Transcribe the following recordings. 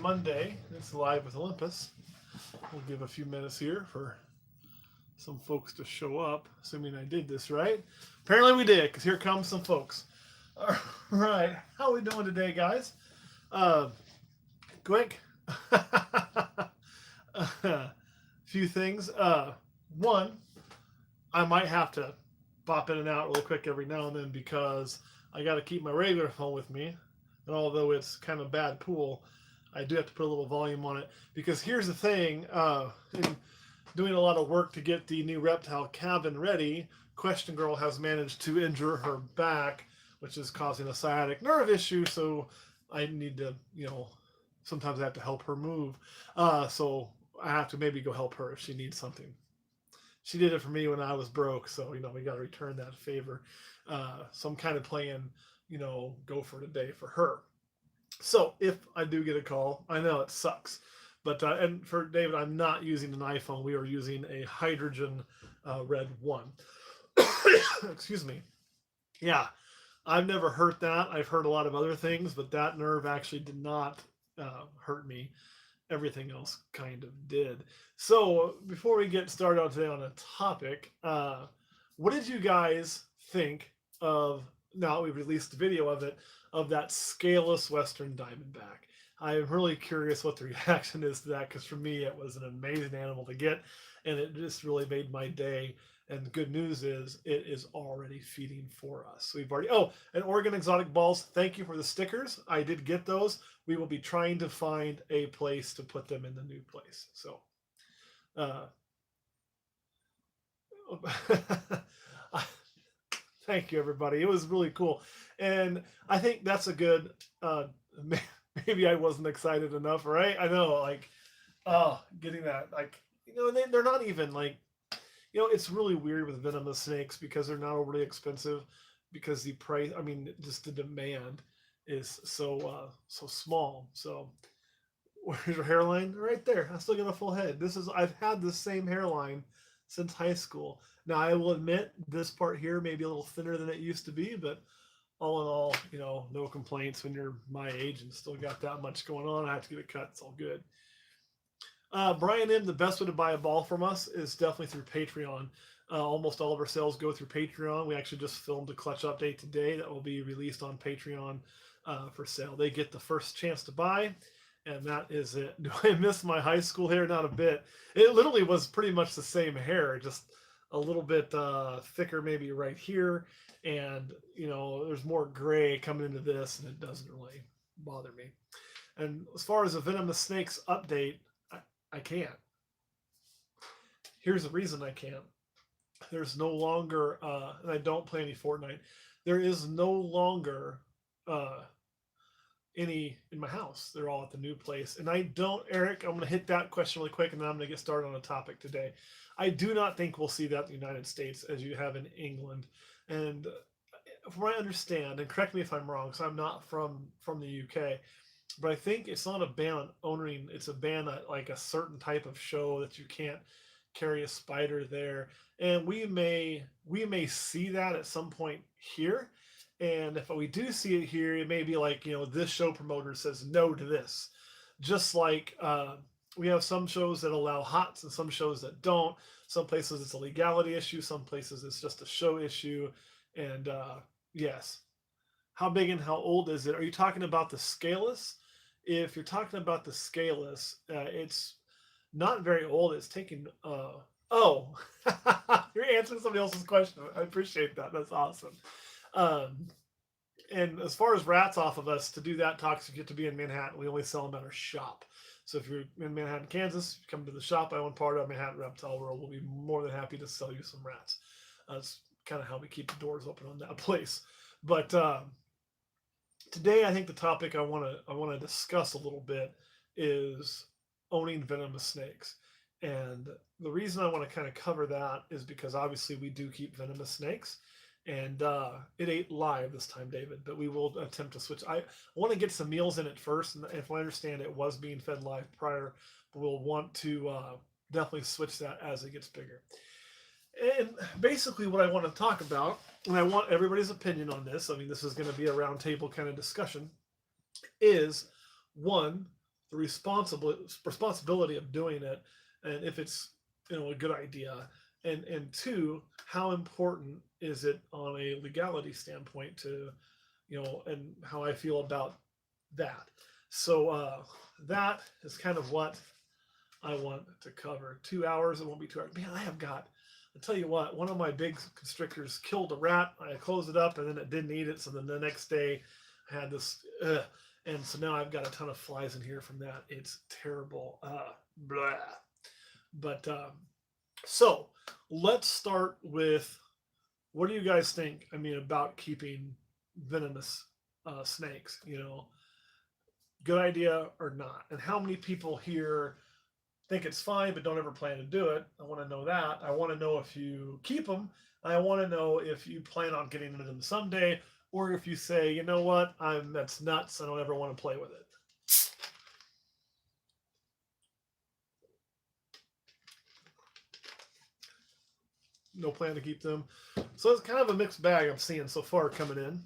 Monday. It's live with Olympus. We'll give a few minutes here for some folks to show up, assuming I did this right. Apparently we did, because here comes some folks. All right, how are we doing today, guys? Uh, Quick, a few things. One, I might have to pop in and out real quick every now and then because I got to keep my regular phone with me. And although it's kind of bad pool, I do have to put a little volume on it. Because here's the thing, in doing a lot of work to get the new reptile cabin ready, Question Girl has managed to injure her back, which is causing a sciatic nerve issue. So I need to, sometimes I have to help her move. So I have to maybe go help her if she needs something. She did it for me when I was broke, so we got to return that favor. So I'm kind of playing, go for today for her. So if I do get a call, I know it sucks, but and for David, I'm not using an iPhone. We are using a Hydrogen Red One. Excuse me. Yeah, I've never hurt that. I've heard a lot of other things, but that nerve actually did not hurt me. Everything else kind of did. So before we get started on today on a topic, what did you guys think of? Now we've released the video of it, of that scaleless Western Diamondback. I'm really curious what the reaction is to that because for me it was an amazing animal to get, and it just really made my day. And the good news is it is already feeding for us. So we've already, and Oregon Exotic Balls, thank you for the stickers. I did get those. We will be trying to find a place to put them in the new place. So, thank you, everybody. It was really cool. And I think that's a good, maybe I wasn't excited enough, right? I know, getting that, they're not even it's really weird with venomous snakes because they're not overly expensive because the price, just the demand is so small. So where's your hairline? Right there. I still got a full head. I've had the same hairline since high school. Now I will admit this part here may be a little thinner than it used to be, but all in all, no complaints when you're my age and still got that much going on. I have to get it cut. It's all good. Brian M., the best way to buy a ball from us is definitely through Patreon. Almost all of our sales go through Patreon. We actually just filmed a clutch update today that will be released on Patreon for sale. They get the first chance to buy, and that is it. Do I miss my high school hair? Not a bit. It literally was pretty much the same hair, just a little bit thicker maybe right here. And, there's more gray coming into this, and it doesn't really bother me. And as far as a venomous snakes update, I can't. Here's the reason I can't. There's no longer, and I don't play any Fortnite. There is no longer any in my house. They're all at the new place. And I don't, Eric, I'm going to hit that question really quick and then I'm going to get started on a topic today. I do not think we'll see that in the United States as you have in England. And from what I understand, and correct me if I'm wrong, because I'm not from the UK, but I think it's not a ban on owning. It's a ban on a certain type of show that you can't carry a spider there. And we may see that at some point here. And if we do see it here, it may be this show promoter says no to this. Just like we have some shows that allow HOTS and some shows that don't. Some places it's a legality issue. Some places it's just a show issue. And yes. How big and how old is it? Are you talking about the scaleless? If you're talking about the scaleless, it's not very old. It's taking. You're answering somebody else's question. I appreciate that. That's awesome. And as far as rats off of us, to do that toxic, you get to be in Manhattan. We only sell them at our shop. So if you're in Manhattan, Kansas, come to the shop. I own part of Manhattan Reptile World. We'll be more than happy to sell you some rats. That's kind of how we keep the doors open on that place. But today, I think the topic I want to discuss a little bit is owning venomous snakes. And the reason I want to kind of cover that is because obviously we do keep venomous snakes. And it ain't live this time, David, but we will attempt to switch. I want to get some meals in it first. And if I understand it was being fed live prior, but we'll want to definitely switch that as it gets bigger. And basically what I want to talk about, and I want everybody's opinion on this, this is going to be a roundtable kind of discussion, is one, the responsibility of doing it, and if it's a good idea, and two, how important is it on a legality standpoint to and how I feel about that. So that is kind of what I want to cover. 2 hours, it won't be 2 hours. Man, I have got. I'll tell you what, one of my big constrictors killed a rat. I closed it up and then it didn't eat it. So then the next day I had this, and so now I've got a ton of flies in here from that. It's terrible. Blah. But so let's start with what do you guys think? I mean, about keeping venomous snakes, good idea or not? And how many people here think it's fine but don't ever plan to do it? I want to know that. I want to know if you keep them. I want to know if you plan on getting into them someday, or if you say, you know what, that's nuts. I don't ever want to play with it. No plan to keep them. So it's kind of a mixed bag I'm seeing so far coming in.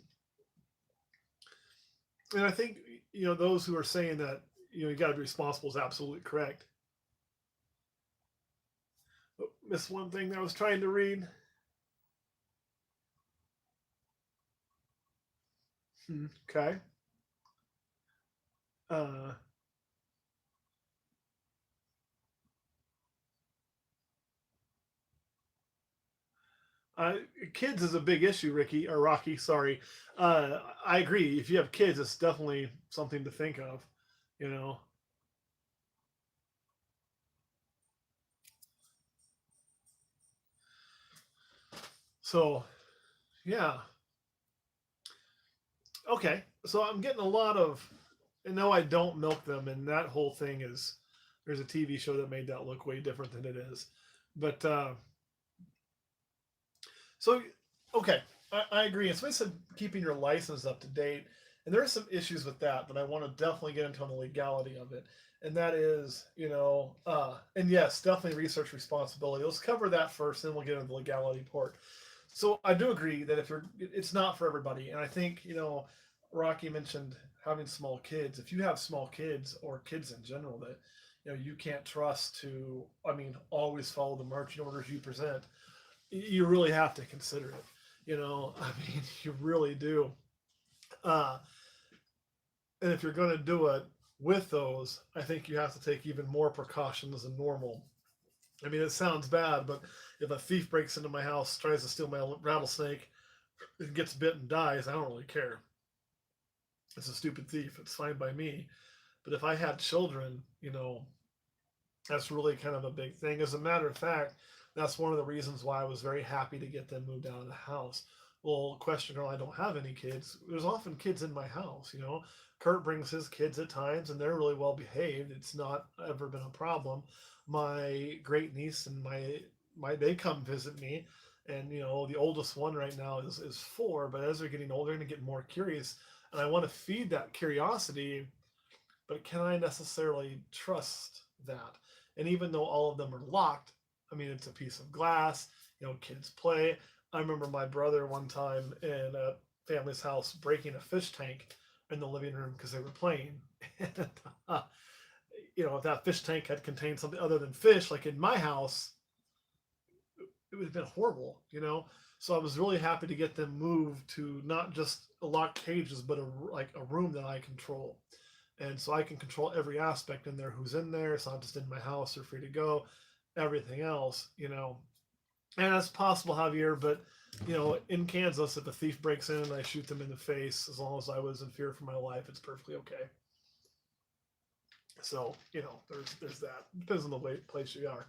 And I think, those who are saying that, you got to be responsible is absolutely correct. Oh, missed one thing that I was trying to read. Okay. Uh, uh, Kids is a big issue, Ricky or Rocky. Sorry. I agree. If you have kids, it's definitely something to think of. You know. So yeah. Okay. So I'm getting a lot of. And no, I don't milk them, and that whole thing is. There's a TV show that made that look way different than it is, but so okay, I agree. It's basically keeping your license up to date, and there are some issues with that that I want to definitely get into on the legality of it, and that is, and yes, definitely research responsibility. Let's cover that first, then we'll get into the legality part. So I do agree that if it's not for everybody, and I think Rocky mentioned having small kids. If you have small kids or kids in general that you can't trust to, I mean, always follow the marching orders you present, you really have to consider it. I mean, you really do. Uh, and if you're going to do it with those, I think you have to take even more precautions than normal. I mean, it sounds bad, but if a thief breaks into my house, tries to steal my rattlesnake, it gets bit and dies, I don't really care. It's a stupid thief. It's fine by me. But if I had children, that's really kind of a big thing. As a matter of fact, that's one of the reasons why I was very happy to get them moved out of the house. Well, question girl, I don't have any kids. There's often kids in my house. Kurt brings his kids at times, and they're really well behaved. It's not ever been a problem. My great niece and my they come visit me, and the oldest one right now is 4. But as they're getting older, they're going to get more curious, and I want to feed that curiosity. But can I necessarily trust that? And even though all of them are locked, I mean, it's a piece of glass. Kids play. I remember my brother one time in a family's house breaking a fish tank in the living room because they were playing. And, if that fish tank had contained something other than fish, like in my house, it would have been horrible. So I was really happy to get them moved to not just locked cages, but like a room that I control. And so I can control every aspect in there, who's in there. It's not just in my house, they're free to go, everything else. And that's possible, Javier, but in Kansas, if a thief breaks in and I shoot them in the face, as long as I was in fear for my life, it's perfectly okay. So there's that. Depends on the place you are.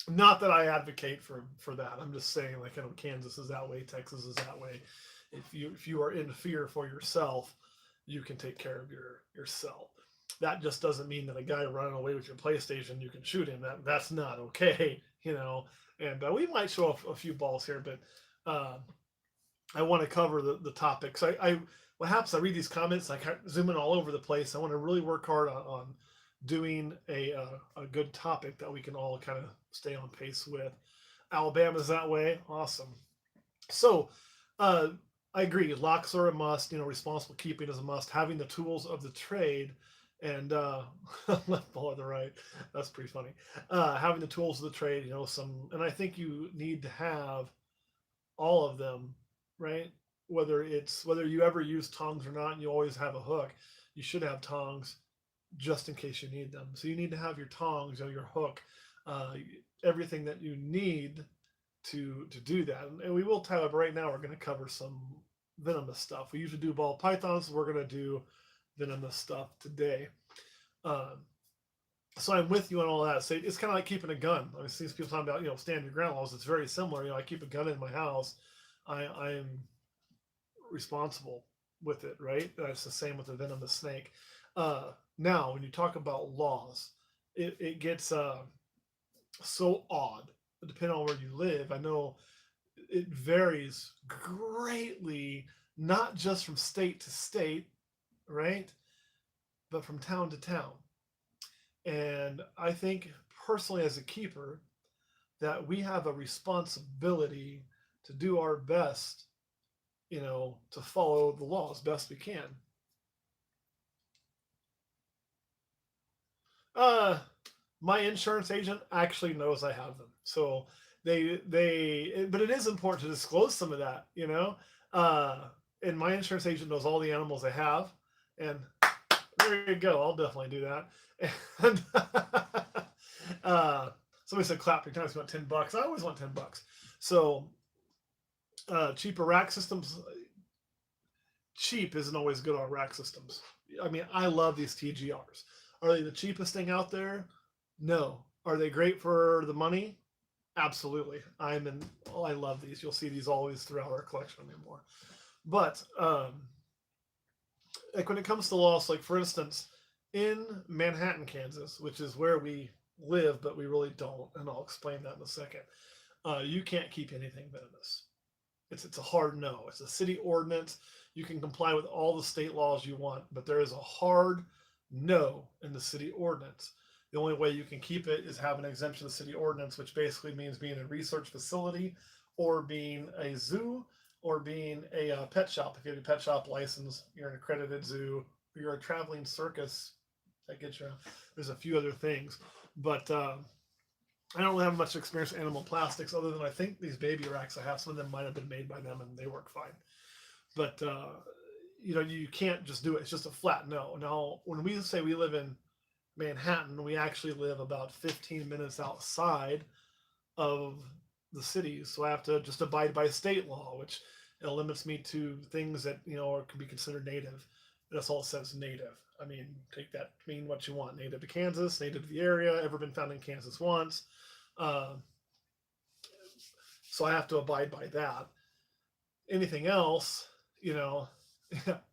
Not that I advocate for that. I'm just saying, like, Kansas is that way, Texas is that way. If you are in fear for yourself, you can take care of yourself. That just doesn't mean that a guy running away with your PlayStation, you can shoot him. That's not okay. And we might show a few balls here, but I want to cover the topics. What happens? I read these comments, I zoom in all over the place. I want to really work hard on doing a good topic that we can all kind of stay on pace with. Alabama's that way. Awesome. So, I agree. Locks are a must. Responsible keeping is a must. Having the tools of the trade and left ball of the right. That's pretty funny. Having the tools of the trade, and I think you need to have all of them, right? Whether you ever use tongs or not, and you always have a hook, you should have tongs just in case you need them. So you need to have your tongs, your hook, uh, everything that you need to do that. And we will tell it right now. We're going to cover some venomous stuff. We usually do ball pythons. We're going to do venomous stuff today. Um, so I'm with you on all that. So it's kind of like keeping a gun. I see people talking about stand your ground laws. It's very similar. I keep a gun in my house. I am responsible with it, right? That's the same with the venomous snake. Now, when you talk about laws, it gets so odd depending on where you live. I know it varies greatly, not just from state to state, right? But from town to town. And I think personally, as a keeper, that we have a responsibility to do our best, to follow the law as best we can. Uh, my insurance agent actually knows I have them, so but it is important to disclose some of that, Uh, and my insurance agent knows all the animals I have, and there you go. I'll definitely do that. And uh, somebody said clap 3 times. You want $10? I always want $10. So cheaper rack systems. Cheap isn't always good on rack systems. I mean, I love these TGRs. Are they the cheapest thing out there? No. Are they great for the money? Absolutely. I love these. You'll see these always throughout our collection anymore. But like when it comes to loss, like for instance, in Manhattan, Kansas, which is where we live, but we really don't, and I'll explain that in a second. You can't keep anything venomous. It's a hard no. It's a city ordinance. You can comply with all the state laws you want, but there is a hard no in the city ordinance. The only way you can keep it is have an exemption to the city ordinance, which basically means being a research facility or being a zoo or being a pet shop. If you have a pet shop license, you're an accredited zoo, or you're a traveling circus. That gets you. There's a few other things, but I don't really have much experience with animal plastics other than I think these baby racks I have, some of them might have been made by them and they work fine. But you can't just do it. It's just a flat no. Now, when we say we live in Manhattan, we actually live about 15 minutes outside of the cities, so I have to just abide by state law, which limits me to things that can be considered native. That's all it says, native. I mean, take that mean what you want. Native to Kansas, native to the area, ever been found in Kansas once. Uh, so I have to abide by that. Anything else,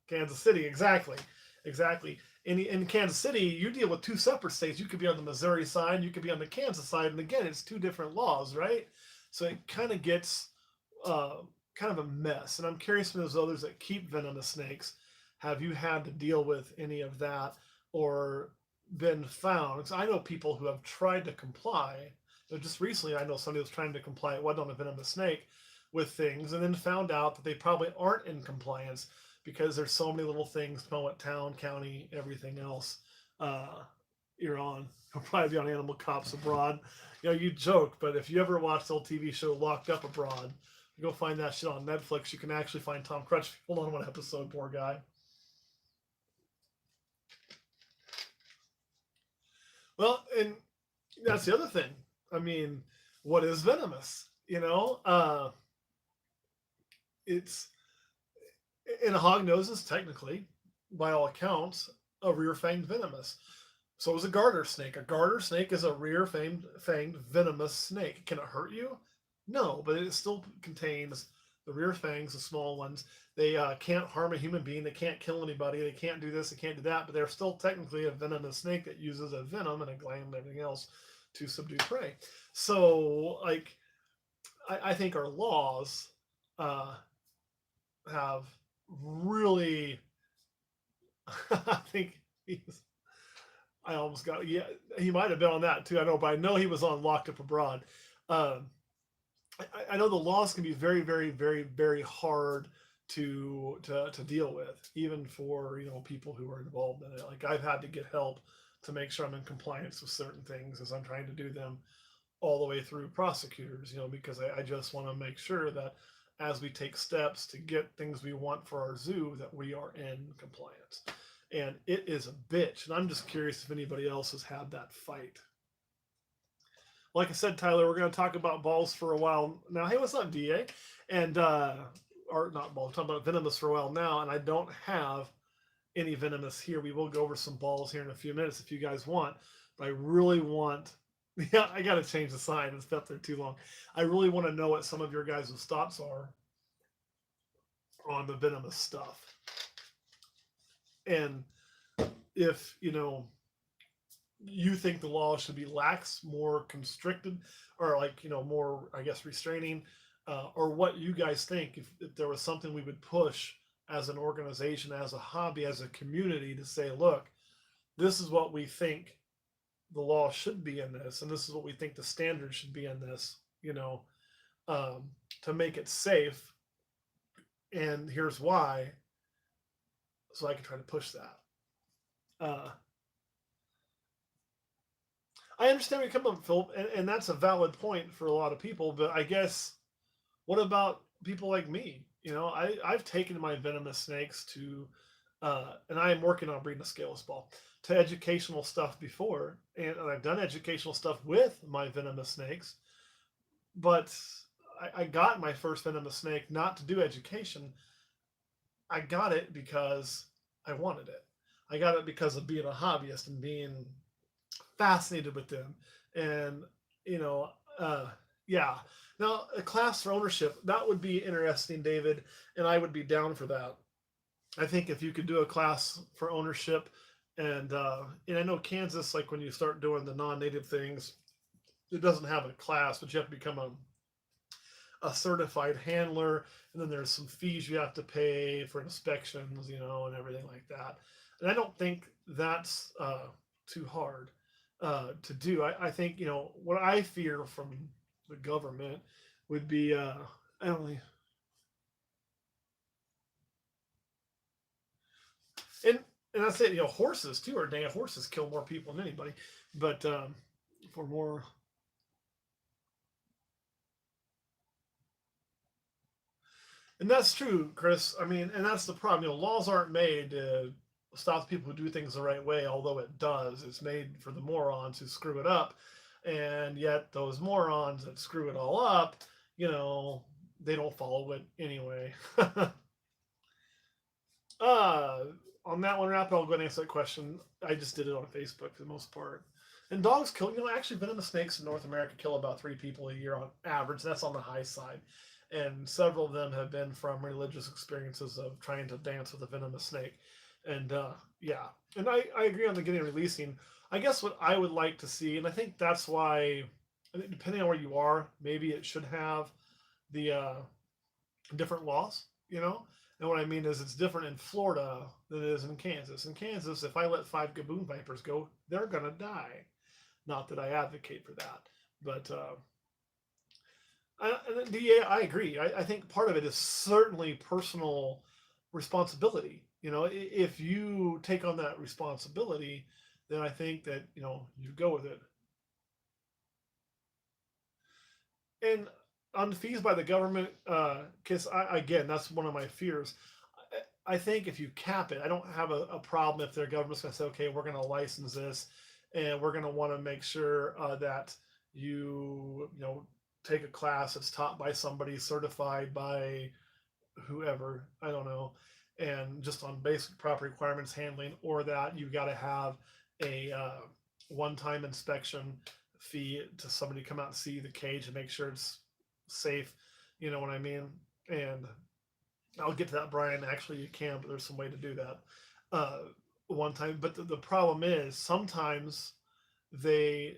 Kansas City, exactly. Exactly. In Kansas City, you deal with two separate states. You could be on the Missouri side, you could be on the Kansas side, and again, it's two different laws, right? So it kind of gets kind of a mess. And I'm curious from those others that keep venomous snakes, have you had to deal with any of that or been found? Because I know people who have tried to comply. Just recently, I know somebody was trying to comply. It wasn't on a venomous snake with things, and then found out that they probably aren't in compliance because there's so many little things, depending on what town, county, everything else you're on. You'll probably be on Animal Cops Abroad. You joke, but if you ever watch the old TV show Locked Up Abroad, you go find that shit on Netflix. You can actually find Tom Crutchfield on one episode. Poor guy. Well, and that's the other thing. I mean, what is venomous? It's and a hognose is technically, by all accounts, a rear-fanged venomous. So is a garter snake. A garter snake is a rear-fanged venomous snake. Can it hurt you? No, but it still contains the rear fangs, the small ones. They can't harm a human being. They can't kill anybody. They can't do this. They can't do that. But they're still technically a venomous snake that uses a venom and a gland and everything else to subdue prey. So, like, I think our laws have really. I think he's. I almost got. Yeah, he might have been on that too. I know, but I know he was on Locked Up Abroad. I know the laws can be very, very, very, very hard to deal with, even for people who are involved in it. Like I've had to get help to make sure I'm in compliance with certain things as I'm trying to do them all the way through prosecutors, because I just want to make sure that as we take steps to get things we want for our zoo, that we are in compliance. And it is a bitch. And I'm just curious if anybody else has had that fight. Like I said, Tyler, we're going to talk about balls for a while now. Hey, what's up, DA? And, or not balls, we're talking about venomous for a while now. And I don't have any venomous here. We will go over some balls here in a few minutes if you guys want. But I really want, yeah, I got to change the sign. It's been up there too long. I really want to know what some of your guys' thoughts are on the venomous stuff. And if, you think the law should be lax, more constricted, or like, more, I guess, restraining, or what you guys think, if there was something we would push as an organization, as a hobby, as a community to say, look, this is what we think the law should be in this, and this is what we think the standard should be in this, to make it safe. And here's why, so I can try to push that. I understand where you come from, Philip, and that's a valid point for a lot of people. But I guess, what about people like me? I've taken my venomous snakes to, and I am working on breeding a scaleless ball, to educational stuff before, and I've done educational stuff with my venomous snakes. But I got my first venomous snake not to do education. I got it because I wanted it. I got it because of being a hobbyist and being fascinated with them. And, yeah. Now, a class for ownership, that would be interesting, David, and I would be down for that. I think if you could do a class for ownership, and I know Kansas, like when you start doing the non-native things, it doesn't have a class, but you have to become a certified handler, and then there's some fees you have to pay for inspections, and everything like that. And I don't think that's too hard to do. I think what I fear from the government would be I don't know, and that's it. Horses too are dang. Horses kill more people than anybody, but for more. And that's true, Chris. I mean, and that's the problem. Laws aren't made to stop people who do things the right way, although it does. It's made for the morons who screw it up. And yet, those morons that screw it all up, they don't follow it anyway. On that one, Rapid, I'll go and answer that question. I just did it on Facebook for the most part. And dogs kill, actually, venomous snakes in North America kill about 3 people a year on average. That's on the high side. And several of them have been from religious experiences of trying to dance with a venomous snake. And yeah, and I agree on the getting and releasing. I guess what I would like to see, and I think that's why, depending on where you are, maybe it should have the different laws, And what I mean is it's different in Florida than it is in Kansas. In Kansas, if I let 5 gaboon vipers go, they're going to die. Not that I advocate for that. But I agree. I think part of it is certainly personal responsibility. If you take on that responsibility, then I think that, you go with it. And on the fees by the government, because again, that's one of my fears. I think if you cap it, I don't have a problem if their government's going to say, okay, we're going to license this, and we're going to want to make sure that you take a class that's taught by somebody certified by whoever, I don't know, and just on basic proper requirements handling, or that you got to have a one-time inspection fee to somebody come out and see the cage and make sure it's safe. You know what I mean? And I'll get to that, Brian. Actually, you can, but there's some way to do that one time. But the problem is sometimes they,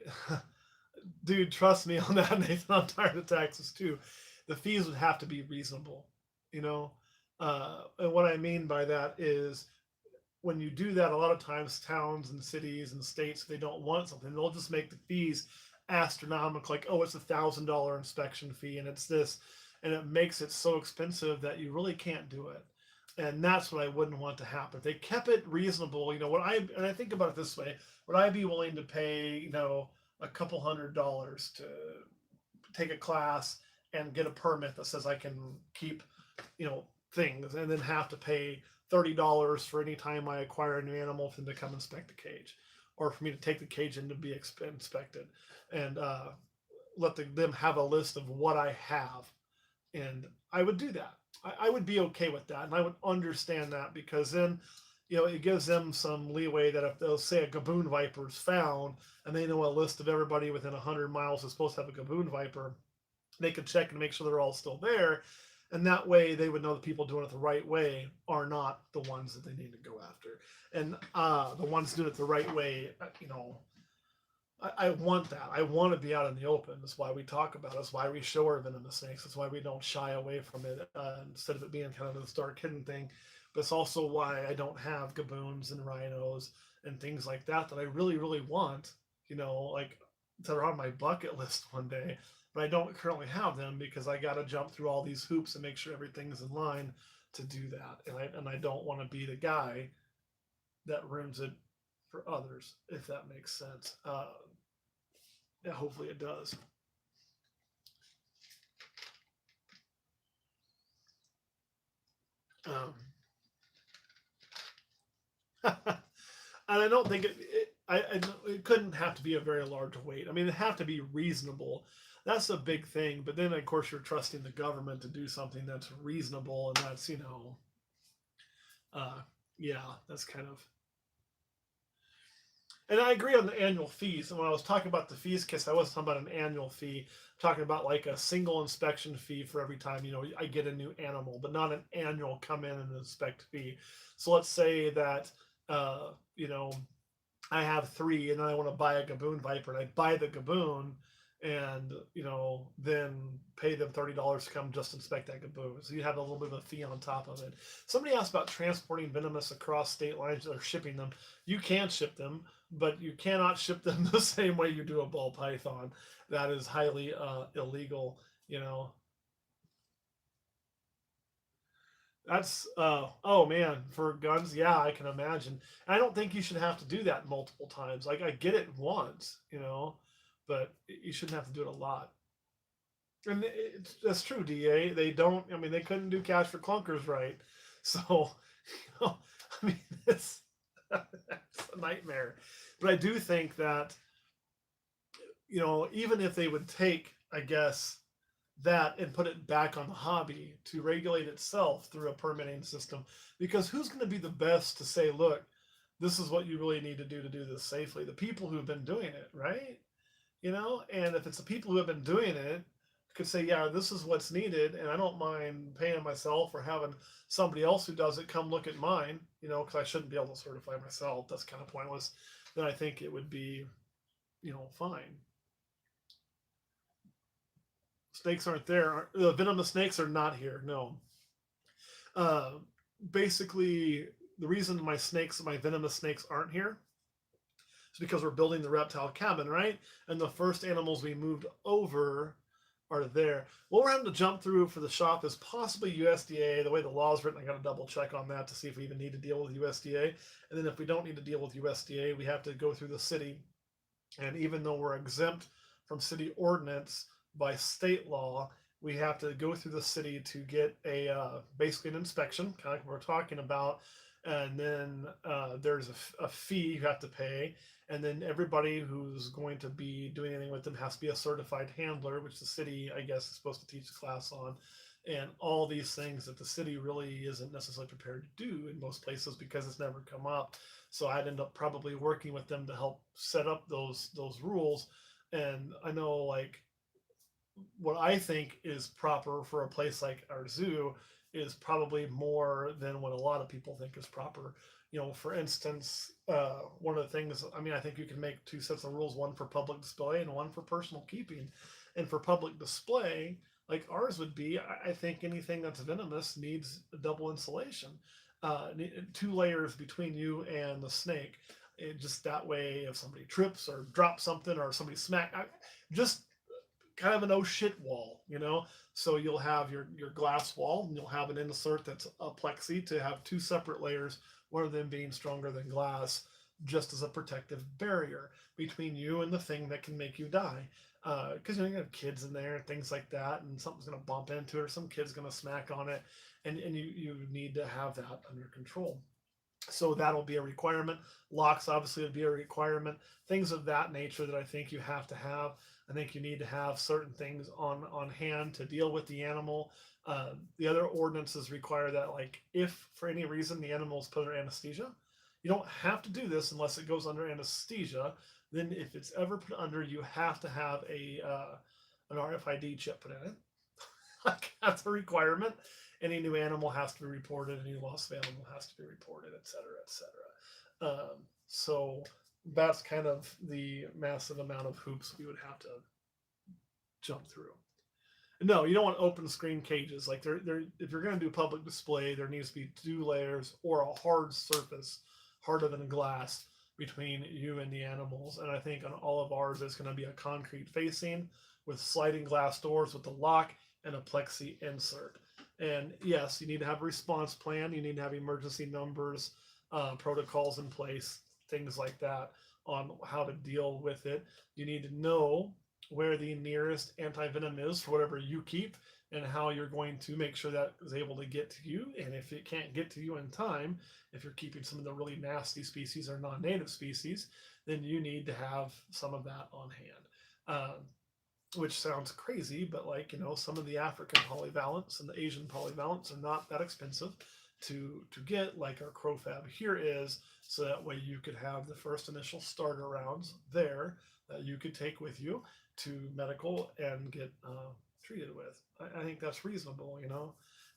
dude, trust me on that, Nathan. I'm tired of taxes too. The fees would have to be reasonable, and what I mean by that is when you do that, a lot of times towns and cities and states, if they don't want something, they'll just make the fees astronomical. Like, oh, it's $1,000 inspection fee, and it's this, and it makes it so expensive that you really can't do it. And that's what I wouldn't want to happen. If they kept it reasonable, and I think about it this way: would I be willing to pay, a couple $100 to take a class and get a permit that says I can keep, things, and then have to pay $30 for any time I acquire a new animal for them to come inspect the cage, or for me to take the cage in to be inspected, and let them have a list of what I have, and I would do that. I would be okay with that, and I would understand that, because then, it gives them some leeway that if they'll say a gaboon viper is found, and they know a list of everybody within 100 miles is supposed to have a gaboon viper, they could check and make sure they're all still there, and that way they would know the people doing it the right way are not the ones that they need to go after, and the ones doing it the right way, I want that. I want to be out in the open. That's why we talk about it. That's why we show our venomous snakes. That's why we don't shy away from it, instead of it being kind of this dark hidden thing. But it's also why I don't have gaboons and rhinos and things like that I really, really want, like, that are on my bucket list one day. But I don't currently have them, because I got to jump through all these hoops and make sure everything's in line to do that. And I don't want to be the guy that ruins it for others, if that makes sense. Yeah, hopefully it does. Um, and I don't think it couldn't have to be a very large weight. I mean, it have to be reasonable. That's a big thing. But then, of course, you're trusting the government to do something that's reasonable, and that's, uh, yeah, that's kind of. And I agree on the annual fees. And when I was talking about the fees, Kiss, I wasn't talking about an annual fee. I'm talking about like a single inspection fee for every time, I get a new animal, but not an annual come in and inspect fee. So let's say that, uh, you know, I have three, and then I want to buy a gaboon viper, and I buy the gaboon, and then pay them $30 to come just inspect that gaboon. So you have a little bit of a fee on top of it. Somebody asked about transporting venomous across state lines or shipping them. You can ship them, but you cannot ship them the same way you do a ball python. That is highly illegal. You know, That's oh man, for guns, yeah, I can imagine. And I don't think you should have to do that multiple times. Like, I get it once, but you shouldn't have to do it a lot. And that's true, DA. They don't. I mean, they couldn't do cash for clunkers right. So, I mean, it's it's a nightmare. But I do think that, even if they would take, I guess, that and put it back on the hobby to regulate itself through a permitting system, because who's going to be the best to say, look, this is what you really need to do this safely? The people who've been doing it, right? And if it's the people who have been doing it could say, yeah, this is what's needed, and I don't mind paying myself or having somebody else who does it come look at mine, because I shouldn't be able to certify myself. That's kind of pointless. Then I think it would be, fine. Snakes aren't there. The venomous snakes are not here. No. Uh, Basically, the reason my venomous snakes aren't here is because we're building the reptile cabin, right? And the first animals we moved over are there. What we're having to jump through for the shop is possibly USDA. The way the law is written, I got to double check on that to see if we even need to deal with USDA. And then if we don't need to deal with USDA, we have to go through the city. And even though we're exempt from city ordinance by state law, we have to go through the city to get basically an inspection, kind of like we're talking about, and then there's a fee you have to pay, and then everybody who's going to be doing anything with them has to be a certified handler, which the city, I guess, is supposed to teach a class on, and all these things that the city really isn't necessarily prepared to do in most places because it's never come up. So I'd end up probably working with them to help set up those rules. And I know, like, what I think is proper for a place like our zoo is probably more than what a lot of people think is proper. For instance, one of the things, I mean, I think you can make two sets of rules, one for public display and one for personal keeping. And for public display, like ours would be, I think anything that's venomous needs a double insulation, two layers between you and the snake. Just that way, if somebody trips or drops something or somebody just kind of an oh shit wall, you know. So you'll have your glass wall, and you'll have an insert that's a plexi to have two separate layers, one of them being stronger than glass, just as a protective barrier between you and the thing that can make you die. Because you have kids in there, things like that, and something's going to bump into it, or some kid's going to smack on it, and you need to have that under control. So that'll be a requirement. Locks obviously would be a requirement. Things of that nature that I think you have to have. I think you need to have certain things on hand to deal with the animal. The other ordinances require that, like, if for any reason the animal is put under anesthesia, you don't have to do this unless it goes under anesthesia. Then, if it's ever put under, you have to have a an RFID chip put in it. Like, that's a requirement. Any new animal has to be reported. Any loss of animal has to be reported, et cetera, et cetera. So that's kind of the massive amount of hoops we would have to jump through. No, you don't want open screen cages. Like, if you're going to do public display, there needs to be two layers or a hard surface, harder than glass, between you and the animals. And I think on all of ours, it's going to be a concrete facing with sliding glass doors with the lock and a plexi insert. And yes, you need to have a response plan. You need to have emergency numbers, protocols in place, things like that on how to deal with it. You need to know where the nearest anti-venom is for whatever you keep, and how you're going to make sure that is able to get to you. And if it can't get to you in time, if you're keeping some of the really nasty species or non-native species, then you need to have some of that on hand. Which sounds crazy, but, like, some of the African polyvalents and the Asian polyvalents are not that expensive to get, like our crowfab here is, so that way you could have the first initial starter rounds there that you could take with you to medical and get treated with. I think that's reasonable.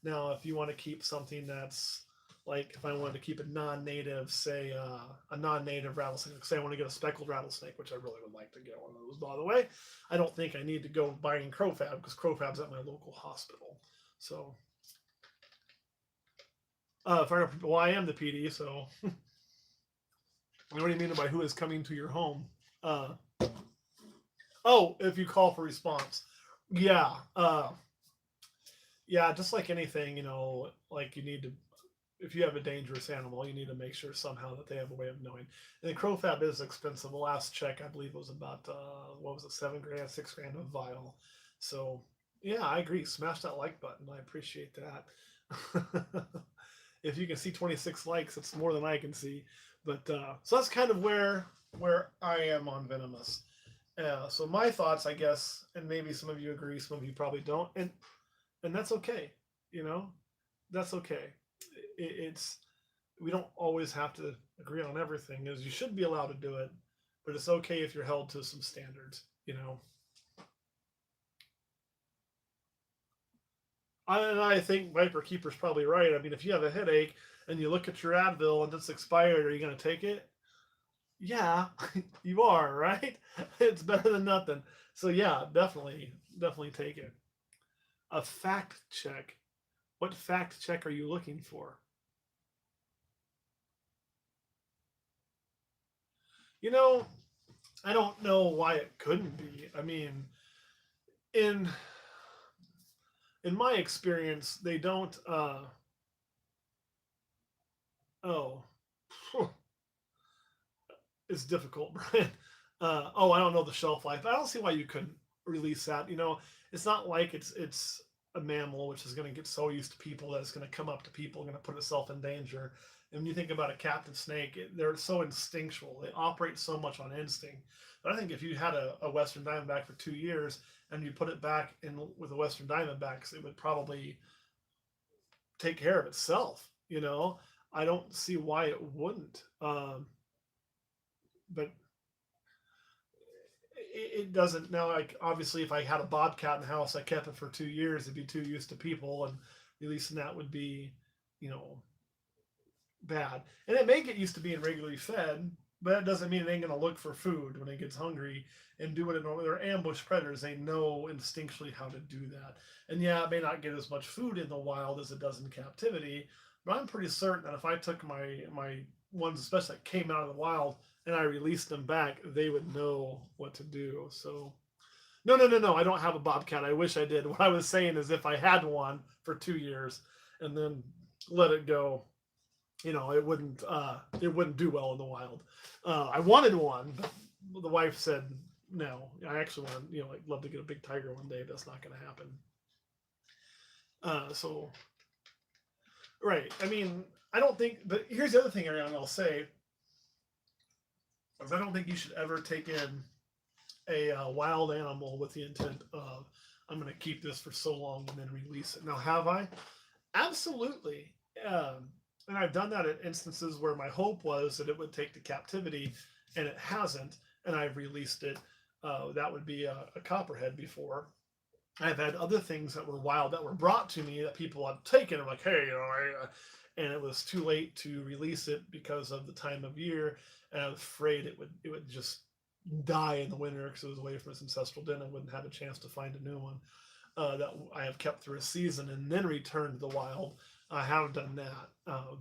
Now, if you want to keep something that's, like, if I wanted to keep a non-native, say a non-native rattlesnake, say I want to get a speckled rattlesnake, which I really would like to get one of those, by the way, I don't think I need to go buying crowfab, because crowfab's at my local hospital. So, well, I am the PD, so what do you mean by who is coming to your home? Oh, if you call for response. Yeah. Yeah, just like anything, like, you need to, if you have a dangerous animal, you need to make sure somehow that they have a way of knowing. And the crowfab is expensive. The last check, I believe, was about, what was it, $7,000, $6,000 a vial. So, yeah, I agree. Smash that like button. I appreciate that. If you can see 26 likes, it's more than I can see. But so that's kind of where I am on Venomous. So my thoughts, I guess, and maybe some of you agree, some of you probably don't, and that's okay. That's okay. It's We don't always have to agree on everything. As you should be allowed to do it, but it's okay if you're held to some standards. I think Viper Keeper's probably right. I mean, if you have a headache and you look at your Advil and it's expired, are you going to take it? Yeah, you are, right? It's better than nothing. So yeah, definitely take it. A fact check. What fact check are you looking for? I don't know why it couldn't be. I mean, in my experience, they don't. Oh, it's difficult, Brian. I don't know the shelf life. I don't see why you couldn't release that. It's not like it's a mammal which is going to get so used to people that it's going to come up to people, going to put itself in danger. And when you think about a captive snake, they're so instinctual. They operate so much on instinct. But I think if you had a Western Diamondback for 2 years and you put it back in with the Western Diamondbacks, it would probably take care of itself. I don't see why it wouldn't. But it doesn't now. Like, obviously, if I had a bobcat in the house, I kept it for 2 years, it'd be too used to people, and releasing that would be, bad. And it may get used to being regularly fed, but that doesn't mean it ain't gonna look for food when it gets hungry and do what it normally. They're ambush predators. They know instinctually how to do that. And yeah, it may not get as much food in the wild as it does in captivity, but I'm pretty certain that if I took my ones, especially that came out of the wild, and I released them back, they would know what to do. So No, no, no, no. I don't have a bobcat. I wish I did. What I was saying is, if I had one for 2 years and then let it go, it wouldn't do well in the wild. I wanted one, but the wife said no. I actually want, like, love to get a big tiger one day. That's not going to happen. So right. I mean, I don't think. But here's the other thing, Ariana. I'll say is I don't think you should ever take in a wild animal with the intent of I'm going to keep this for so long and then release it. Now, have I? Absolutely. And I've done that in instances where my hope was that it would take to captivity, and it hasn't, and I've released it. That would be a copperhead before. I've had other things that were wild that were brought to me that people had taken. I'm like, hey, and it was too late to release it because of the time of year, and I was afraid it would just die in the winter because it was away from its ancestral den. I wouldn't have a chance to find a new one that I have kept through a season and then returned to the wild. I haven't done that,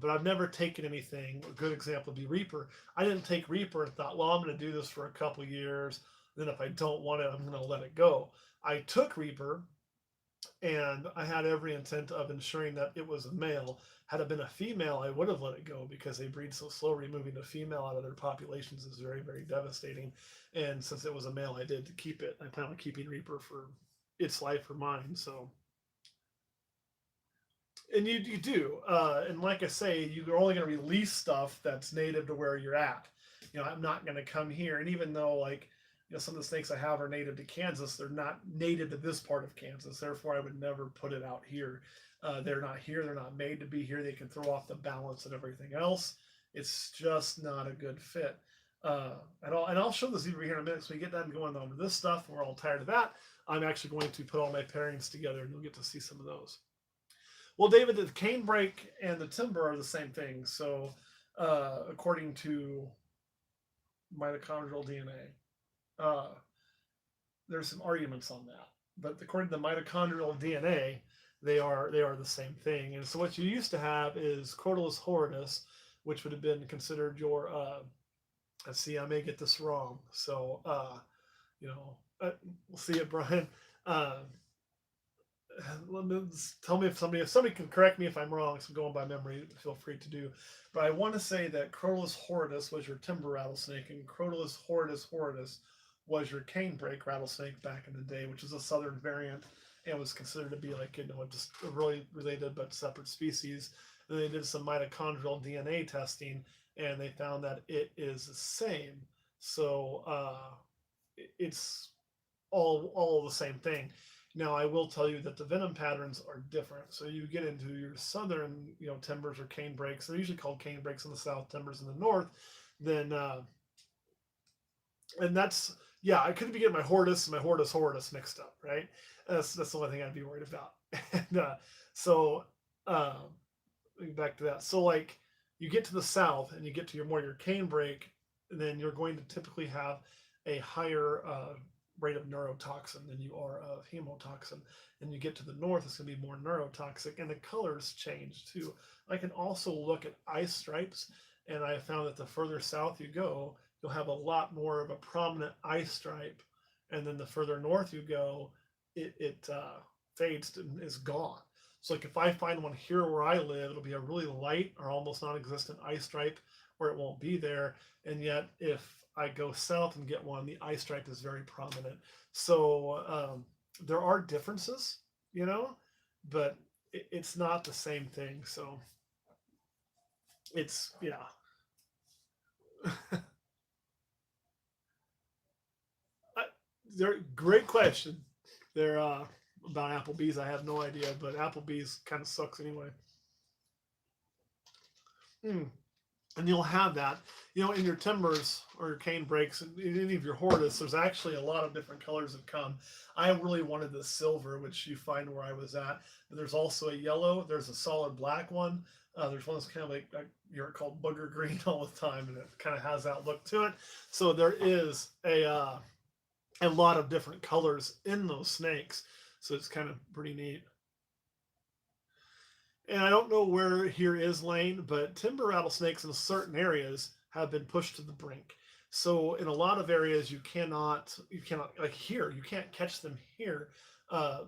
but I've never taken anything. A good example would be Reaper. I didn't take Reaper and thought, well, I'm going to do this for a couple years. Then if I don't want it, I'm going to let it go. I took Reaper, and I had every intent of ensuring that it was a male. Had it been a female, I would have let it go because they breed so slow. Removing a female out of their populations is very, very devastating. And since it was a male, I did to keep it. I plan on keeping Reaper for its life or mine. So, and you do, and like I say, you're only going to release stuff that's native to where you're at. I'm not going to come here, and even though, like, some of the snakes I have are native to Kansas, they're not native to this part of Kansas. Therefore, I would never put it out here. They're not here. They're not made to be here. They can throw off the balance and everything else. It's just not a good fit. And I'll show this over here in a minute. So we get done going on with this stuff. We're all tired of that. I'm actually going to put all my pairings together, and you'll get to see some of those. Well, David, the canebrake and the timber are the same thing. So, according to mitochondrial DNA, there's some arguments on that. But according to the mitochondrial DNA, they are the same thing. And so, what you used to have is Crotalus horridus, which would have been considered your. Let's see, I may get this wrong. So, we'll see it, Brian. Tell me if somebody can correct me if I'm wrong. So going by memory, feel free to do. But I want to say that Crotalus horridus was your timber rattlesnake, and Crotalus horridus was your canebrake rattlesnake back in the day, which is a southern variant and was considered to be like just a really related but separate species. And they did some mitochondrial DNA testing, and they found that it is the same. So it's all the same thing. Now, I will tell you that the venom patterns are different. So you get into your southern, timbers or canebrakes. They're usually called canebrakes in the south, timbers in the north. Then, and that's, I could be getting my horridus and my horridus mixed up, right? That's the only thing I'd be worried about. And so, back to that. So, like, you get to the south and you get to your canebrake, and then you're going to typically have a higher rate of neurotoxin than you are of hemotoxin. And you get to the north, it's going to be more neurotoxic, and the colors change too. I can also look at eye stripes, and I found that the further south you go, you'll have a lot more of a prominent eye stripe, and then the further north you go, it fades and is gone. So, like, if I find one here where I live, it'll be a really light or almost non-existent eye stripe, where it won't be there. And yet, if I go south and get one, the eye stripe is very prominent. So there are differences, but it's not the same thing. So it's, they're great question. They're about Applebee's. I have no idea, but Applebee's kind of sucks anyway. And you'll have that, in your timbers or your canebrakes, and any of your horridus. There's actually a lot of different colors that come. I really wanted the silver, which you find where I was at. But there's also a yellow. There's a solid black one. There's one that's kind of like you're called booger green all the time, and it kind of has that look to it. So there is a lot of different colors in those snakes. So it's kind of pretty neat. And I don't know where here is Lane, but timber rattlesnakes in certain areas have been pushed to the brink. So in a lot of areas, you cannot like here, you can't catch them here.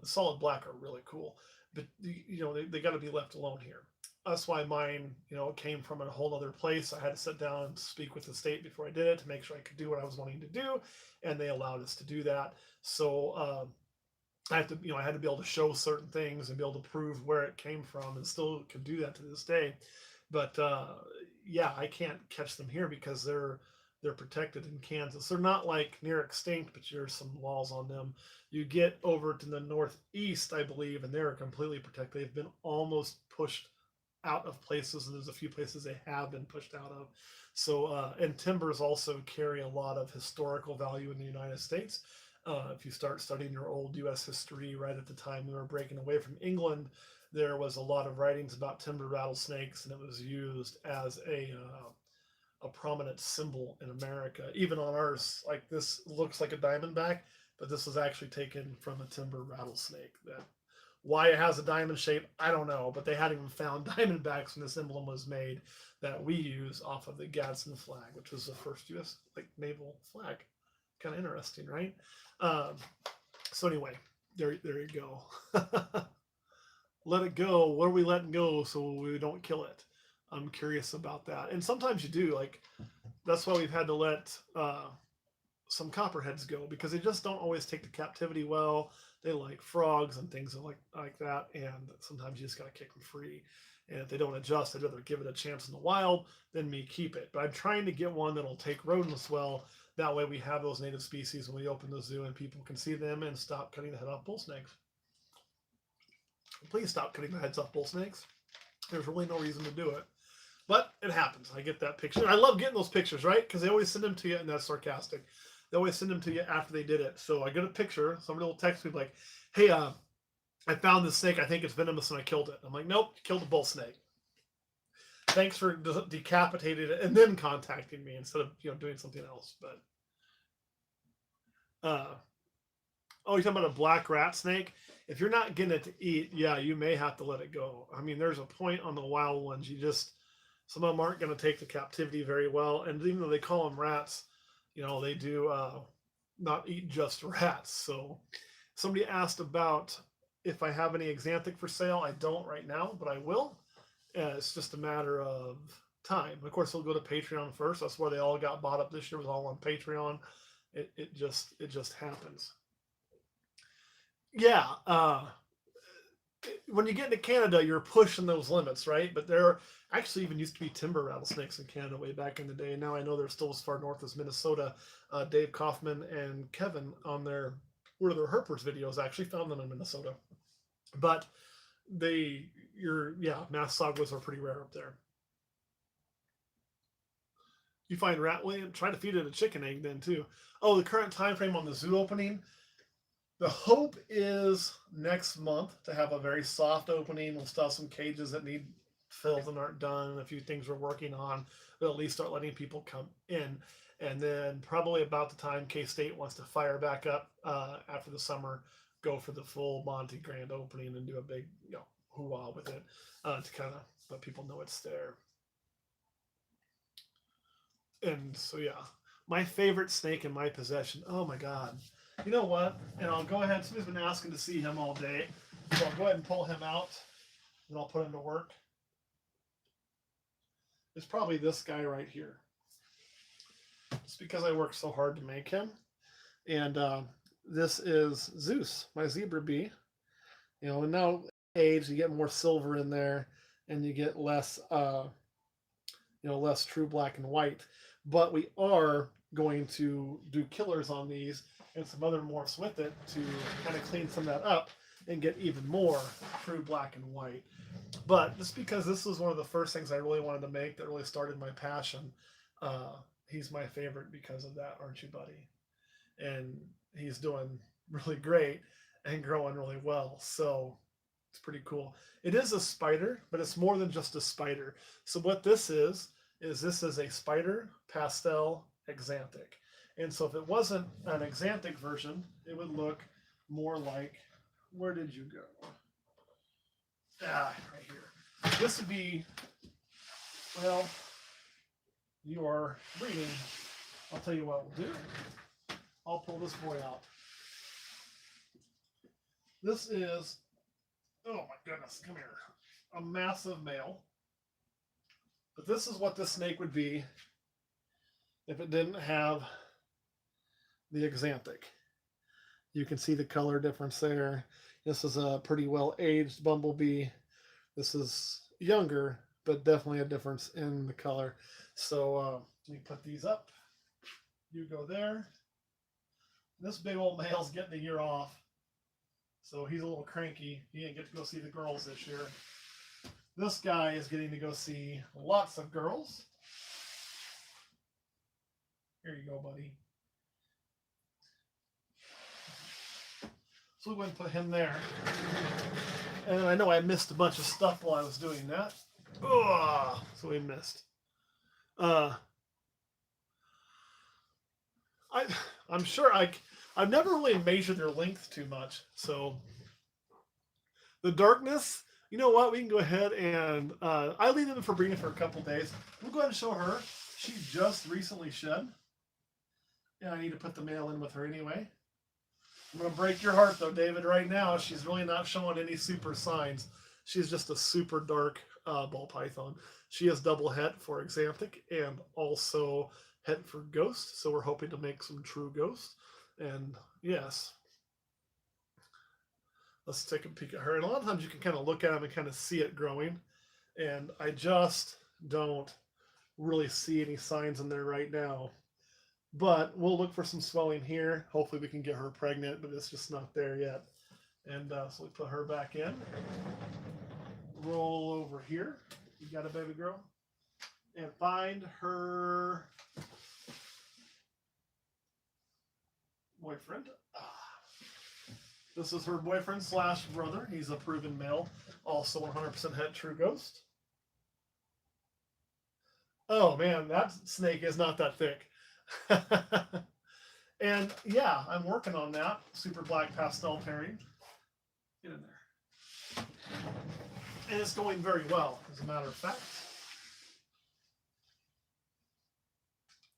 Solid black are really cool, but they got to be left alone here. That's why mine, came from a whole other place. I had to sit down and speak with the state before I did it to make sure I could do what I was wanting to do, and they allowed us to do that. So I had to be able to show certain things and be able to prove where it came from, and still can do that to this day. But yeah, I can't catch them here because they're protected in Kansas. They're not like near extinct, but there's some laws on them. You get over to the northeast, I believe, and they're completely protected. They've been almost pushed out of places, and there's a few places they have been pushed out of. So, and timbers also carry a lot of historical value in the United States. If you start studying your old U.S. history, right at the time we were breaking away from England, there was a lot of writings about timber rattlesnakes, and it was used as a prominent symbol in America. Even on ours, like this looks like a diamondback, but this was actually taken from a timber rattlesnake. That why it has a diamond shape, I don't know, but they hadn't even found diamondbacks when this emblem was made that we use off of the Gadsden flag, which was the first U.S. like naval flag. Kind of interesting, right? Um, so anyway, there you go. Let it go. What are we letting go so we don't kill it? I'm curious about that. And sometimes you do. Like that's why we've had to let some copperheads go because they just don't always take the captivity well. They like frogs and things like that, and sometimes you just gotta kick them free. And if they don't adjust, I'd rather give it a chance in the wild than me keep it. But I'm trying to get one that'll take rodents well. That way we have those native species when we open the zoo and people can see them and stop cutting the head off bull snakes. Please stop cutting the heads off bull snakes. There's really no reason to do it. But it happens. I get that picture. I love getting those pictures, right? Because they always send them to you, and that's sarcastic. They always send them to you after they did it. So I get a picture. Somebody will text me like, "Hey, I found this snake. I think it's venomous, and I killed it." I'm like, "Nope, you killed a bull snake. Thanks for decapitating it and then contacting me instead of doing something else." But oh, you're talking about a black rat snake? If you're not getting it to eat, yeah, you may have to let it go. I mean, there's a point on the wild ones. Some of them aren't going to take the captivity very well, and even though they call them rats, they do not eat just rats. So somebody asked about if I have any Xanthic for sale. I don't right now, but I will. It's just a matter of time. Of course, they'll go to Patreon first. That's where they all got bought up this year. Was all on Patreon. It just happens. Yeah. When you get into Canada, you're pushing those limits, right? But there actually even used to be timber rattlesnakes in Canada way back in the day. Now I know they're still as far north as Minnesota. Dave Kaufman and Kevin on one of their Herpers videos actually found them in Minnesota. But mass saguas are pretty rare up there. You find ratway, try to feed it a chicken egg then too. Oh, the current time frame on the zoo opening. The hope is next month to have a very soft opening. We'll still have some cages that need filled and aren't done, and a few things we're working on, but at least start letting people come in. And then probably about the time K-State wants to fire back up after the summer, go for the full Monty grand opening and do a big hoo-ah with it to kind of let people know it's there. And so yeah, my favorite snake in my possession. Oh my God. You know what? And I'll go ahead. Somebody's been asking to see him all day. So I'll go ahead and pull him out and I'll put him to work. It's probably this guy right here. It's because I worked so hard to make him. And this is Zeus, my zebra bee. And now age, you get more silver in there and you get less, less true black and white. But we are going to do killers on these and some other morphs with it to kind of clean some of that up and get even more true black and white. But just because this was one of the first things I really wanted to make that really started my passion, he's my favorite because of that, aren't you, buddy? And he's doing really great and growing really well. So it's pretty cool. It is a spider, but it's more than just a spider. So what this is this is a spider pastel Xanthic. And so if it wasn't an Xanthic version, it would look more like, where did you go? Right here. This would be, well, you are breeding I'll tell you what we'll do. I'll pull this boy out. This is, oh my goodness, come here, a massive male. But this is what this snake would be if it didn't have the axanthic. You can see the color difference there. This is a pretty well-aged bumblebee. This is younger, but definitely a difference in the color. So let me put these up. You go there. This big old male's getting a year off. So he's a little cranky. He didn't get to go see the girls this year. This guy is getting to go see lots of girls. Here you go, buddy. So we went and put him there. And I know I missed a bunch of stuff while I was doing that. Ugh, so we missed. I'm sure I've never really measured their length too much. So the darkness, you know what? We can go ahead and I leave them for breeding for a couple days. We'll go ahead and show her. She just recently shed. And I need to put the male in with her anyway. I'm going to break your heart though, David. Right now, she's really not showing any super signs. She's just a super dark ball python. She has double het for axanthic and also het for ghost. So we're hoping to make some true ghost. And yes, let's take a peek at her. And a lot of times you can kind of look at them and kind of see it growing. And I just don't really see any signs in there right now. But we'll look for some swelling here. Hopefully we can get her pregnant, but it's just not there yet. And so we put her back in. Roll over here. You got a baby girl. And find her boyfriend. This is her boyfriend slash brother. He's a proven male. Also 100% het true ghost. Oh man, that snake is not that thick. And yeah, I'm working on that super black pastel pairing. Get in there. And it's going very well, as a matter of fact.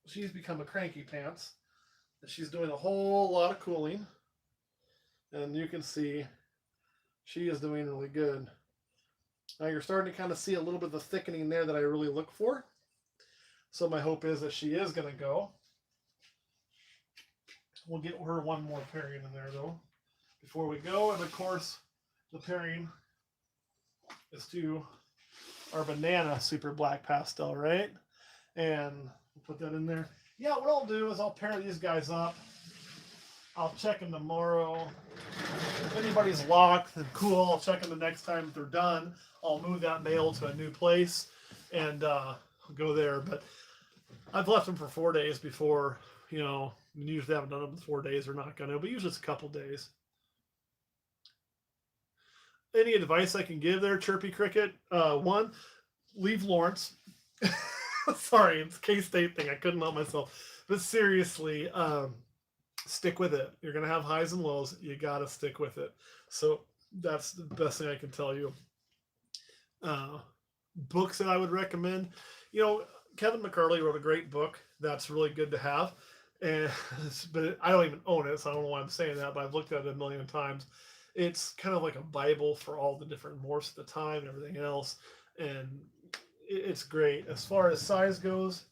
She's become a cranky pants. She's doing a whole lot of cooling. And you can see she is doing really good. Now you're starting to kind of see a little bit of the thickening there that I really look for. So my hope is that she is going to go. We'll get her one more pairing in there though before we go. And of course, the pairing is to our banana super black pastel, right? And we'll put that in there. Yeah, what I'll do is I'll pair these guys up. I'll check them tomorrow. If anybody's locked, then cool. I'll check them the next time they're done. I'll move that male to a new place and go there. But I've left them for 4 days before, you know, usually haven't done them in 4 days. They're not going to, but usually it's a couple days. Any advice I can give there, Chirpy Cricket? One, leave Lawrence. Sorry, it's K-State thing. I couldn't help myself. But seriously, stick with it. You're going to have highs and lows. You got to stick with it. So that's the best thing I can tell you. Books that I would recommend. You know, Kevin McCarley wrote a great book that's really good to have. And but I don't even own it, so I don't know why I'm saying that, but I've looked at it a million times. It's kind of like a Bible for all the different morphs at the time and everything else. And it's great. As far as size goes,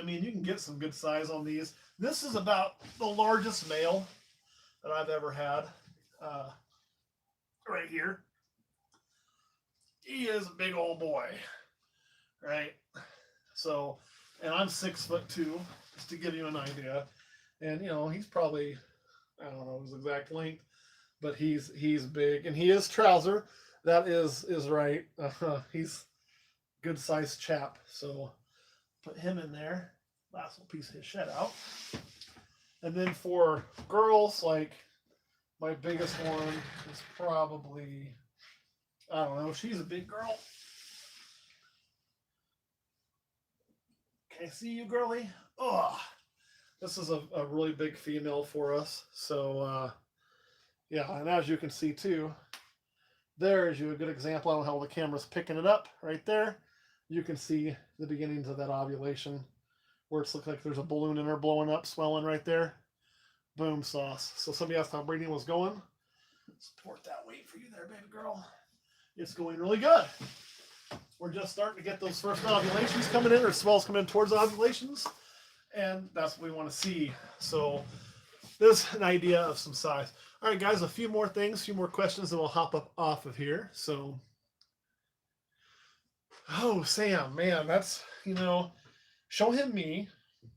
I mean, you can get some good size on these. This is about the largest male that I've ever had. Right here. He is a big old boy. Right? So, and I'm 6'2", just to give you an idea. And, you know, he's probably, I don't know his exact length, but he's big. And he is trouser. That is right. He's a good sized chap. So put him in there. Last little piece of his shed out. And then for girls, like my biggest one is probably, I don't know, she's a big girl. Can I see you, girly? Oh, this is a really big female for us. So, yeah, and as you can see too, there is you a good example of how the camera's picking it up right there. You can see the beginnings of that ovulation where it's looking like there's a balloon in there blowing up, swelling right there. Boom sauce. So somebody asked how breeding was going. Support that weight for you there, baby girl. It's going really good. We're just starting to get those first ovulations coming in, or swells coming in towards ovulations, and that's what we want to see. So there's an idea of some size. All right, guys, a few more things, a few more questions, and we'll hop up off of here. So, oh, Sam, man, that's, show him me.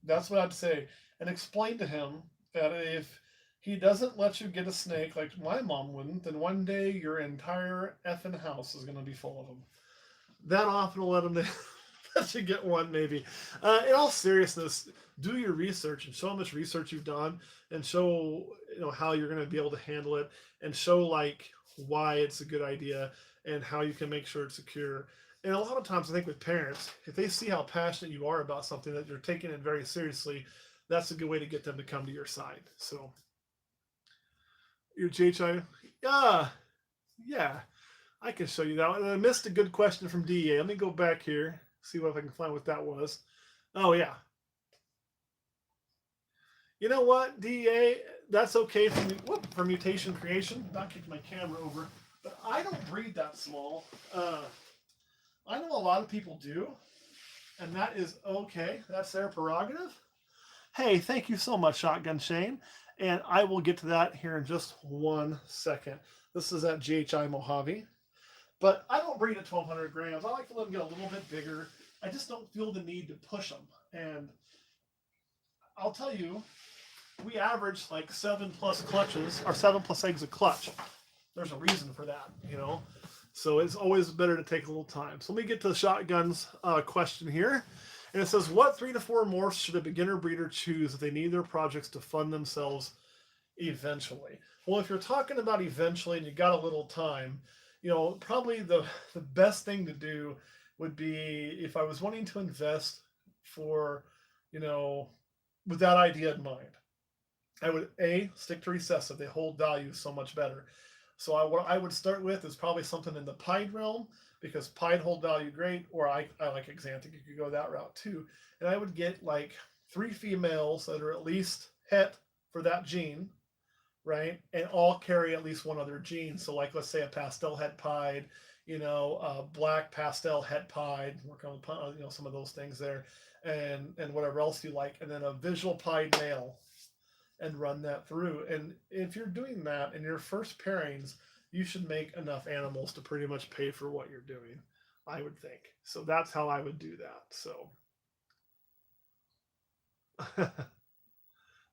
That's what I'd say. And explain to him that if he doesn't let you get a snake like my mom wouldn't, then one day your entire effing house is going to be full of them. That often will let him let you get one, maybe. In all seriousness, do your research and show how much research you've done, and show how you're going to be able to handle it, and show like why it's a good idea and how you can make sure it's secure. And a lot of times, I think with parents, if they see how passionate you are about something, that you're taking it very seriously, that's a good way to get them to come to your side. So, your JHI, yeah, I can show you that. And I missed a good question from DEA. Let me go back here, see if I can find what that was. Oh, yeah. You know what, DEA? That's okay for mutation creation. Not kicking my camera over. But I don't breed that small. I know a lot of people do, and that is okay. That's their prerogative. Hey, thank you so much, Shotgun Shane. And I will get to that here in just 1 second. This is at GHI Mojave. But I don't breed at 1,200 grams. I like to let them get a little bit bigger. I just don't feel the need to push them. And I'll tell you, we average like 7+ clutches, or 7+ eggs a clutch. There's a reason for that, So it's always better to take a little time. So let me get to the Shotgun's question here. And it says, what 3 to 4 morphs should a beginner breeder choose if they need their projects to fund themselves eventually? Well, if you're talking about eventually and you got a little time, probably the best thing to do would be, if I was wanting to invest for, with that idea in mind, I would stick to recessive. They hold value so much better. So what I would start with is probably something in the pied realm, because pied hold value great, or I like exanthic. You could go that route too. And I would get like 3 females that are at least het for that gene, right? And all carry at least one other gene. So like, let's say a pastel het pied, black pastel het pied, work on some of those things there, and whatever else you like, and then a visual pied male, and run that through. And if you're doing that in your first pairings, you should make enough animals to pretty much pay for what you're doing, I would think. So that's how I would do that.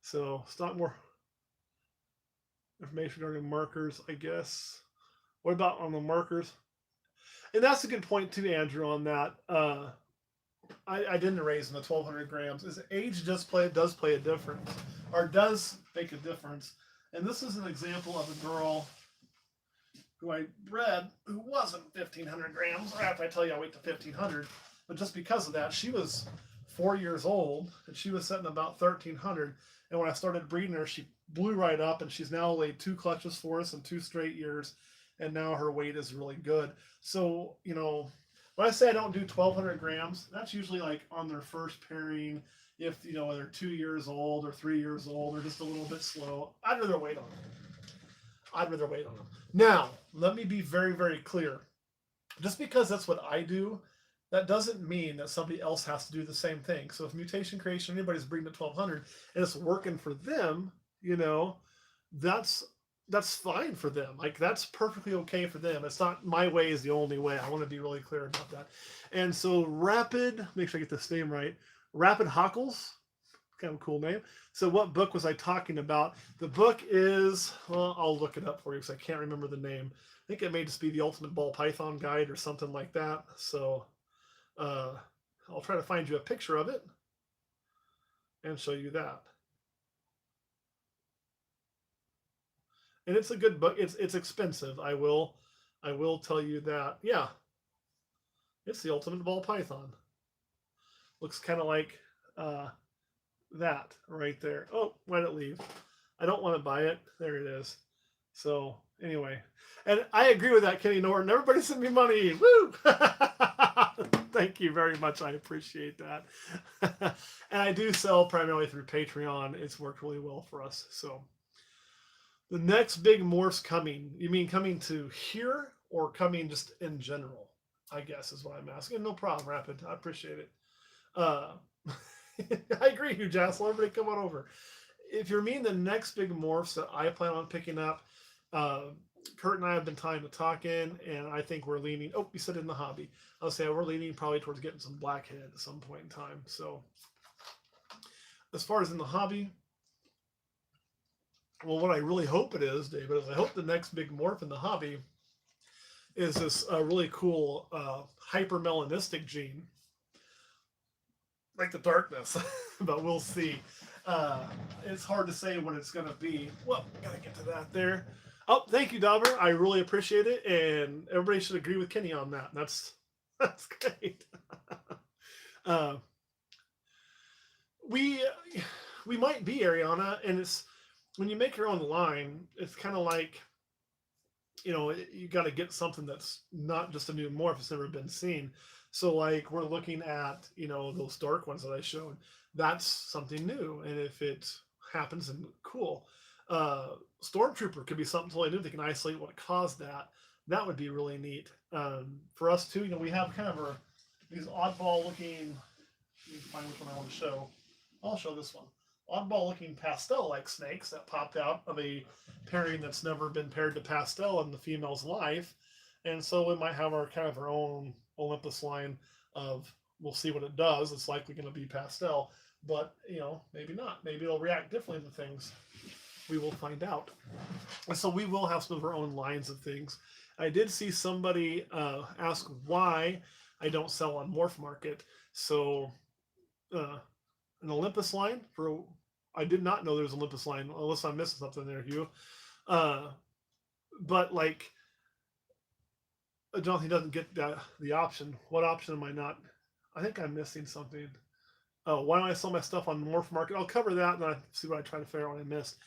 So, stock more information regarding markers, I guess. What about on the markers? And that's a good point too, Andrew, on that. I didn't raise in the 1,200 grams. Is age does play a difference, or does make a difference. And this is an example of a girl who I bred who wasn't 1,500 grams. Or after I tell you I weighed to 1,500, but just because of that, she was 4 years old and she was setting about 1,300. And when I started breeding her, she blew right up, and she's now laid 2 clutches for us in 2 straight years, and now her weight is really good. So when I say I don't do 1,200 grams, that's usually like on their first pairing. If they're 2 years old or 3 years old or just a little bit slow, I'd rather wait on them. Now, let me be very, very clear. Just because that's what I do, that doesn't mean that somebody else has to do the same thing. So if mutation creation, anybody's breeding at 1,200 and it's working for them, that's fine for them. Like, that's perfectly okay for them. It's not my way is the only way. I want to be really clear about that. And so Rapid, make sure I get this name right, Rapid Hockles, kind of a cool name. So what book was I talking about? The book is, well, I'll look it up for you because I can't remember the name. I think it may just be the Ultimate Ball Python Guide or something like that. So I'll try to find you a picture of it and show you that. And it's a good book. It's expensive. I will tell you that. Yeah, it's the Ultimate Ball Python. Looks kind of like that right there. Oh, why did it leave? I don't want to buy it. There it is. So anyway, and I agree with that, Kenny Norton. Everybody send me money. Woo! Thank you very much. I appreciate that. And I do sell primarily through Patreon. It's worked really well for us. So the next big morph's coming. You mean coming to here or coming just in general? I guess is what I'm asking. No problem, Rapid. I appreciate it. Uh, I agree, Hugh Jassel. Everybody come on over. If you're meaning the next big morphs that I plan on picking up, uh, Kurt and I have been trying to talk in, and I think we're leaning. Oh, you said in the hobby. I'll say we're leaning probably towards getting some blackhead at some point in time. So, as far as in the hobby, well, what I really hope it is, David, is I hope the next big morph in the hobby is this really cool hypermelanistic gene, like the darkness, but we'll see. It's hard to say what it's going to be. Well, gotta get to that there. Oh, thank you, Dauber. I really appreciate it, and everybody should agree with Kenny on that. That's great. uh, we we might be Ariana, and it's when you make your own line, it's kind of like you got to get something that's not just a new morph; it's never been seen. So, like we're looking at those dark ones that I showed. That's something new, and if it happens, then cool. Stormtrooper could be something totally new. They can isolate what caused that. That would be really neat. For us too, we have kind of these oddball looking. Let me find which one I want to show. I'll show this one. Oddball looking pastel like snakes that popped out of a pairing that's never been paired to pastel in the female's life. And so we might have our own Olympus line of we'll see what it does. It's likely going to be pastel, but maybe not. Maybe it'll react differently to things. We will find out. And so we will have some of our own lines of things. I did see somebody ask why I don't sell on Morph Market. So an Olympus line I did not know there was an Olympus line, unless I'm missing something there, Hugh. But like Jonathan doesn't get the option. What option am I not? I think I'm missing something. Oh, why don't I sell my stuff on Morph Market? I'll cover that and I see what I try to figure out what I missed.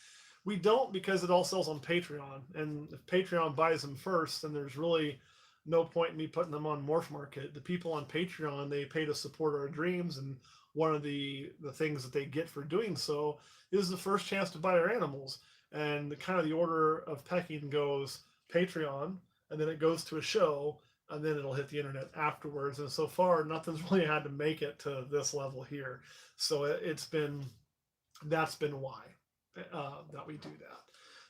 We don't because it all sells on Patreon. And if Patreon buys them first, then there's really no point in me putting them on Morph Market. The people on Patreon, they pay to support our dreams. And one of the things that they get for doing so is the first chance to buy our animals. And the order of pecking goes Patreon, and then it goes to a show, and then it'll hit the internet afterwards. And so far, nothing's really had to make it to this level here. So that's been why that we do that.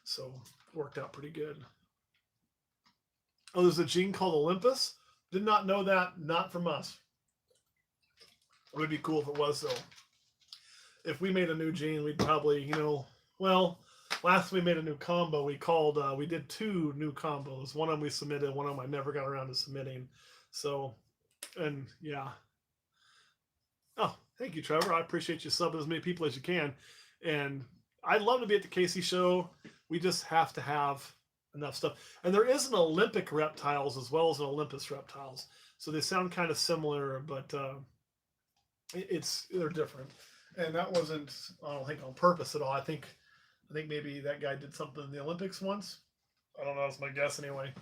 So it worked out pretty good. Oh, there's a gene called Olympus. Did not know that. Not from us. It would be cool if it was though. If we made a new gene, we'd probably, last we made a new combo, we did 2 new combos. One of them we submitted, one of them I never got around to submitting. So, and yeah. Oh, thank you, Trevor. I appreciate you subbing as many people as you can. And I'd love to be at the Casey show. We just have to have enough stuff. And there is an Olympic reptiles as well as an Olympus reptiles. So they sound kind of similar, but they're different. And that wasn't, I don't think, on purpose at all. I think maybe that guy did something in the Olympics once. I don't know. That's my guess anyway.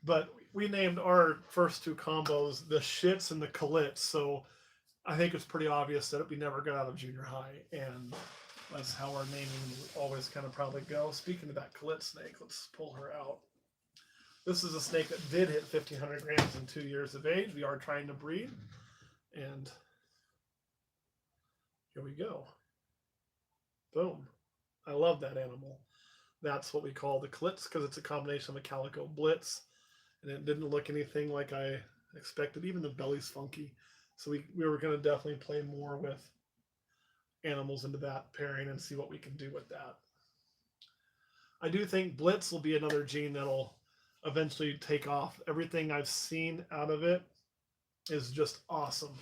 But we named our first 2 combos the Shits and the Kalits. So I think it's pretty obvious that we never got out of junior high. And that's how our naming always kind of probably go. Speaking of that Kalit snake, let's pull her out. This is a snake that did hit 1,500 grams in 2 years of age. We are trying to breed. And here we go. Boom. I love that animal. That's what we call the Klitz because it's a combination of a Calico Blitz. And it didn't look anything like I expected. Even the belly's funky. So we were going to definitely play more with animals into that pairing and see what we can do with that. I do think Blitz will be another gene that'll eventually take off. Everything I've seen out of it is just awesome.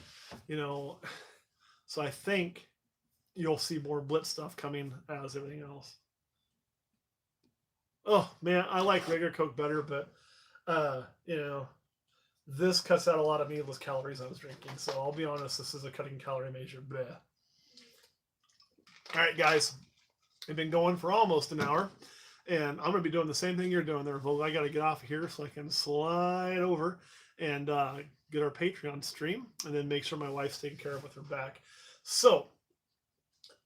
So I think you'll see more Blitz stuff coming as everything else. Oh man, I like regular Coke better, but this cuts out a lot of needless calories I was drinking. So I'll be honest, this is a cutting calorie measure. Bleh. All right, guys, we've been going for almost an hour, and I'm going to be doing the same thing you're doing there, Vogel. I got to get off of here so I can slide over and get our Patreon stream, and then make sure my wife's taken care of with her back. So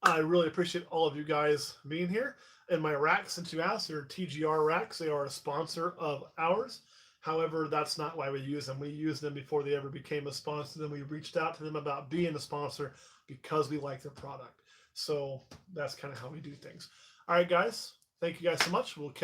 I really appreciate all of you guys being here. And my racks, since you asked, they're TGR racks. They are a sponsor of ours. However, that's not why we use them. We used them before they ever became a sponsor. Then we reached out to them about being a sponsor because we like their product. So that's kind of how we do things. All right, guys. Thank you guys so much. We'll catch